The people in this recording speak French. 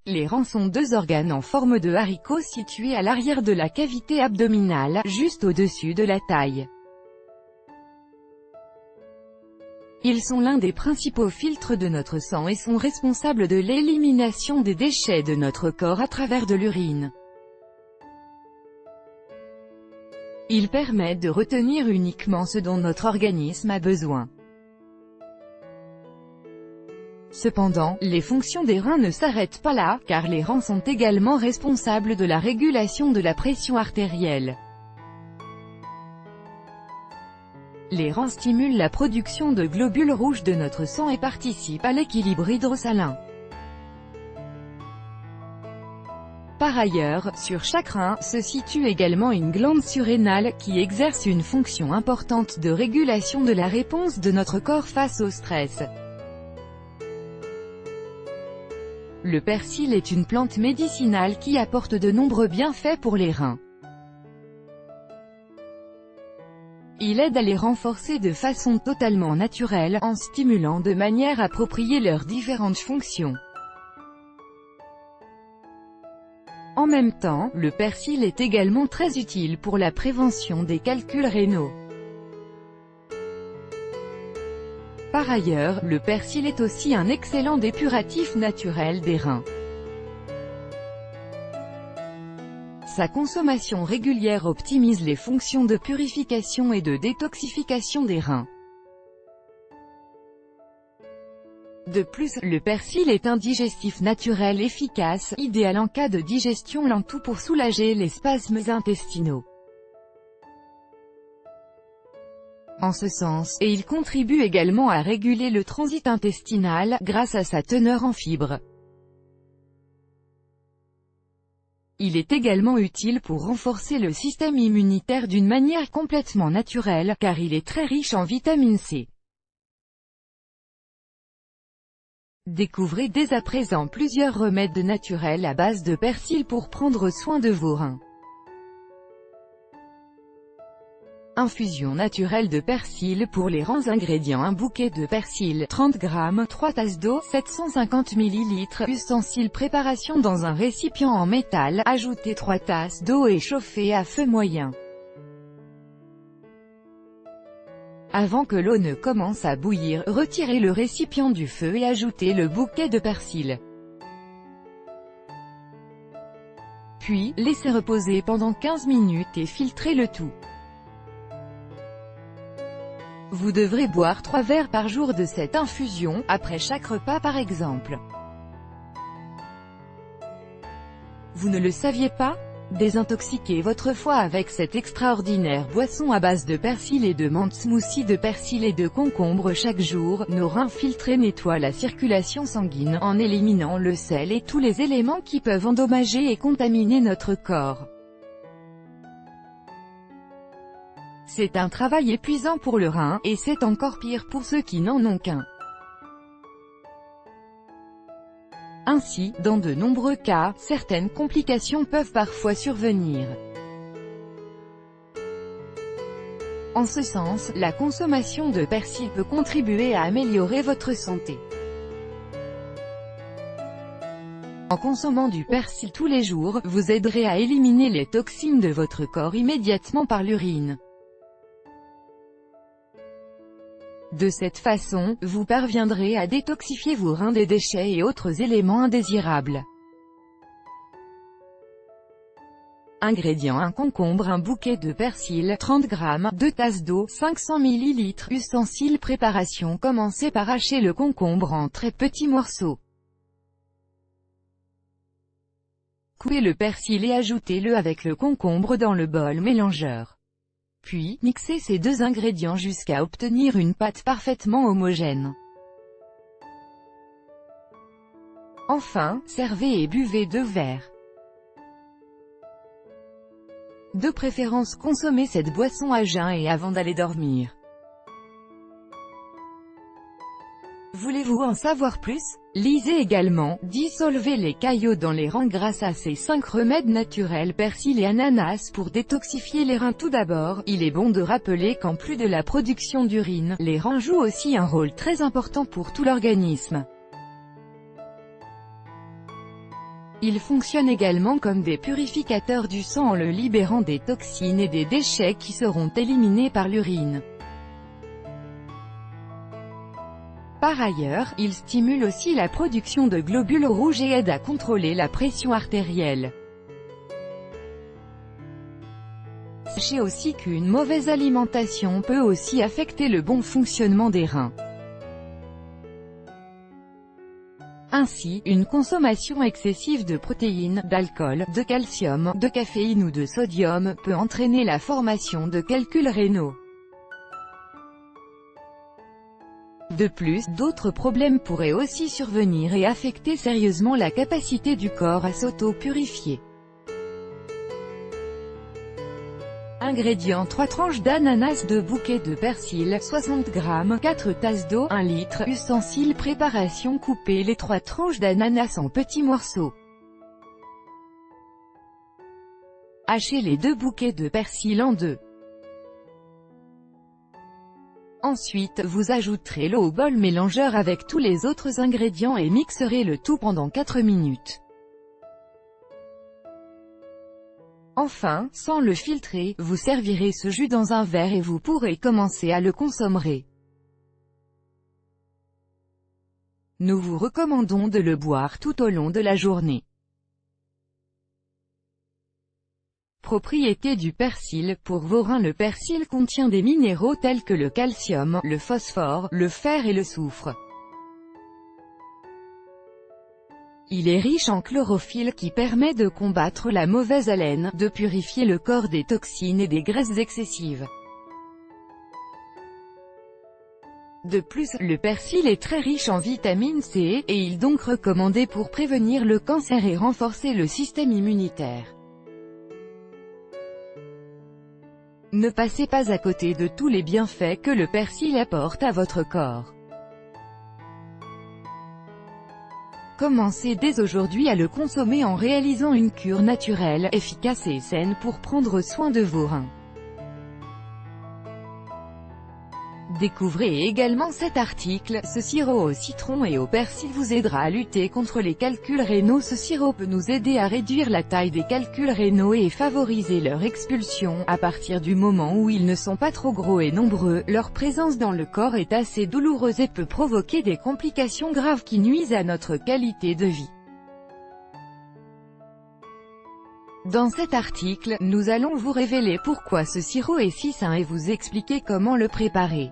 Les reins sont deux organes en forme de haricot situés à l'arrière de la cavité abdominale, juste au-dessus de la taille. Ils sont l'un des principaux filtres de notre sang et sont responsables de l'élimination des déchets de notre corps à travers de l'urine. Ils permettent de retenir uniquement ce dont notre organisme a besoin. Cependant, les fonctions des reins ne s'arrêtent pas là, car les reins sont également responsables de la régulation de la pression artérielle. Les reins stimulent la production de globules rouges de notre sang et participent à l'équilibre hydrosalin. Par ailleurs, sur chaque rein, se situe également une glande surrénale, qui exerce une fonction importante de régulation de la réponse de notre corps face au stress. Le persil est une plante médicinale qui apporte de nombreux bienfaits pour les reins. Il aide à les renforcer de façon totalement naturelle, en stimulant de manière appropriée leurs différentes fonctions. En même temps, le persil est également très utile pour la prévention des calculs rénaux. Par ailleurs, le persil est aussi un excellent dépuratif naturel des reins. Sa consommation régulière optimise les fonctions de purification et de détoxification des reins. De plus, le persil est un digestif naturel efficace, idéal en cas de digestion lente ou pour soulager les spasmes intestinaux. En ce sens, et il contribue également à réguler le transit intestinal, grâce à sa teneur en fibres. Il est également utile pour renforcer le système immunitaire d'une manière complètement naturelle, car il est très riche en vitamine C. Découvrez dès à présent plusieurs remèdes naturels à base de persil pour prendre soin de vos reins. Infusion naturelle de persil pour les reins. Ingrédients: un bouquet de persil, 30 g, 3 tasses d'eau, 750 ml. Ustensiles: préparation dans un récipient en métal, ajoutez 3 tasses d'eau et chauffez à feu moyen. Avant que l'eau ne commence à bouillir, retirez le récipient du feu et ajoutez le bouquet de persil. Puis, laissez reposer pendant 15 minutes et filtrez le tout. Vous devrez boire 3 verres par jour de cette infusion, après chaque repas par exemple. Vous ne le saviez pas? Désintoxiquez votre foie avec cette extraordinaire boisson à base de persil et de menthe. Smoothie de persil et de concombre chaque jour. Nos reins filtrés nettoient la circulation sanguine, en éliminant le sel et tous les éléments qui peuvent endommager et contaminer notre corps. C'est un travail épuisant pour le rein, et c'est encore pire pour ceux qui n'en ont qu'un. Ainsi, dans de nombreux cas, certaines complications peuvent parfois survenir. En ce sens, la consommation de persil peut contribuer à améliorer votre santé. En consommant du persil tous les jours, vous aiderez à éliminer les toxines de votre corps immédiatement par l'urine. De cette façon, vous parviendrez à détoxifier vos reins des déchets et autres éléments indésirables. Ingrédients: un concombre, un bouquet de persil, 30 g, 2 tasses d'eau, 500 ml. Ustensiles: préparation. Commencez par hacher le concombre en très petits morceaux. Coupez le persil et ajoutez-le avec le concombre dans le bol mélangeur. Puis, mixez ces deux ingrédients jusqu'à obtenir une pâte parfaitement homogène. Enfin, servez et buvez 2 verres. De préférence, consommez cette boisson à jeun et avant d'aller dormir. Voulez-vous en savoir plus? Lisez également, dissolvez les caillots dans les reins grâce à ces 5 remèdes naturels persil et ananas pour détoxifier les reins. Tout d'abord, il est bon de rappeler qu'en plus de la production d'urine, les reins jouent aussi un rôle très important pour tout l'organisme. Ils fonctionnent également comme des purificateurs du sang en le libérant des toxines et des déchets qui seront éliminés par l'urine. Par ailleurs, ils stimulent aussi la production de globules rouges et aident à contrôler la pression artérielle. Sachez aussi qu'une mauvaise alimentation peut aussi affecter le bon fonctionnement des reins. Ainsi, une consommation excessive de protéines, d'alcool, de calcium, de caféine ou de sodium peut entraîner la formation de calculs rénaux. De plus, d'autres problèmes pourraient aussi survenir et affecter sérieusement la capacité du corps à s'auto-purifier. Ingrédients: 3 tranches d'ananas, 2 bouquets de persil, 60 g, 4 tasses d'eau, 1 litre. Ustensiles: préparation: coupez les 3 tranches d'ananas en petits morceaux. Hachez les 2 bouquets de persil en deux. Ensuite, vous ajouterez l'eau au bol mélangeur avec tous les autres ingrédients et mixerez le tout pendant 4 minutes. Enfin, sans le filtrer, vous servirez ce jus dans un verre et vous pourrez commencer à le consommer. Nous vous recommandons de le boire tout au long de la journée. Propriétés du persil: pour vos reins, le persil contient des minéraux tels que le calcium, le phosphore, le fer et le soufre. Il est riche en chlorophylle qui permet de combattre la mauvaise haleine, de purifier le corps des toxines et des graisses excessives. De plus, le persil est très riche en vitamine C, et il est donc recommandé pour prévenir le cancer et renforcer le système immunitaire. Ne passez pas à côté de tous les bienfaits que le persil apporte à votre corps. Commencez dès aujourd'hui à le consommer en réalisant une cure naturelle, efficace et saine pour prendre soin de vos reins. Découvrez également cet article: ce sirop au citron et au persil vous aidera à lutter contre les calculs rénaux. Ce sirop peut nous aider à réduire la taille des calculs rénaux et favoriser leur expulsion. À partir du moment où ils ne sont pas trop gros et nombreux, leur présence dans le corps est assez douloureuse et peut provoquer des complications graves qui nuisent à notre qualité de vie. Dans cet article, nous allons vous révéler pourquoi ce sirop est si sain et vous expliquer comment le préparer.